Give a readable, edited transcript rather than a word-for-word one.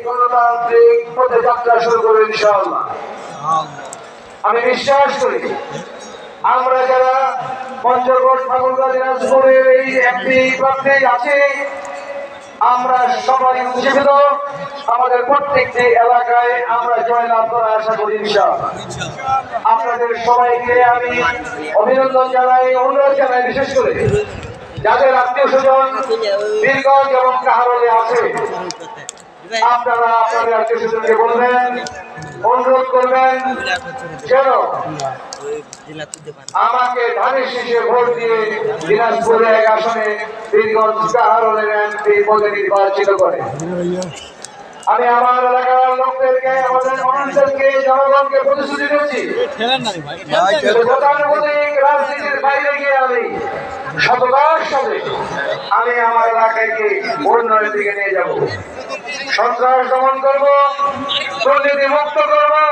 গণতান্ত্রিক পথে যাত্রা শুরু করবে ইনশাআল্লাহ। আমি বিশ্বাস করি আমরা যারা পঞ্চগড় ঠাকুরগাঁ দিনাজপুরের এই একটি প্রান্তে আছি, আমরা সবাই উজ্জীবিত, আমাদের প্রত্যেকটি এলাকায় আমরা জয়লাভ করার আশা করি ইনশাআল্লাহ। আপনাদের সবাইকে আমি অভিনন্দন জানাই, অনুরোধ জানাই, বিশেষ করে যাদের আত্মীয় স্বজন বীরগঞ্জ এবং কাহারোলে আছে, আপনারা আপনাদের আত্মীয় স্বজনকে বলবেন, অনুরোধ করবেন যেন আমাকে ধানের শীষে ভোট দিয়ে দিনাজপুরে 1 আসনে বীরগঞ্জ কাহারোলের এমপি পদে নির্বাচিত করে। আমি আমার এলাকার লোকদেরকে, আমাদের মানুষদেরকে, জনগণকে প্রতিশ্রুতি দিচ্ছি, গতানুগতিক রাজনীতির বাইরে গিয়ে আমি সততার সাথে আমি আমার এলাকাকে উন্নয়নের দিকে নিয়ে যাব। সন্ত্রাস দমন করবো, দুর্নীতি মুক্ত করবো,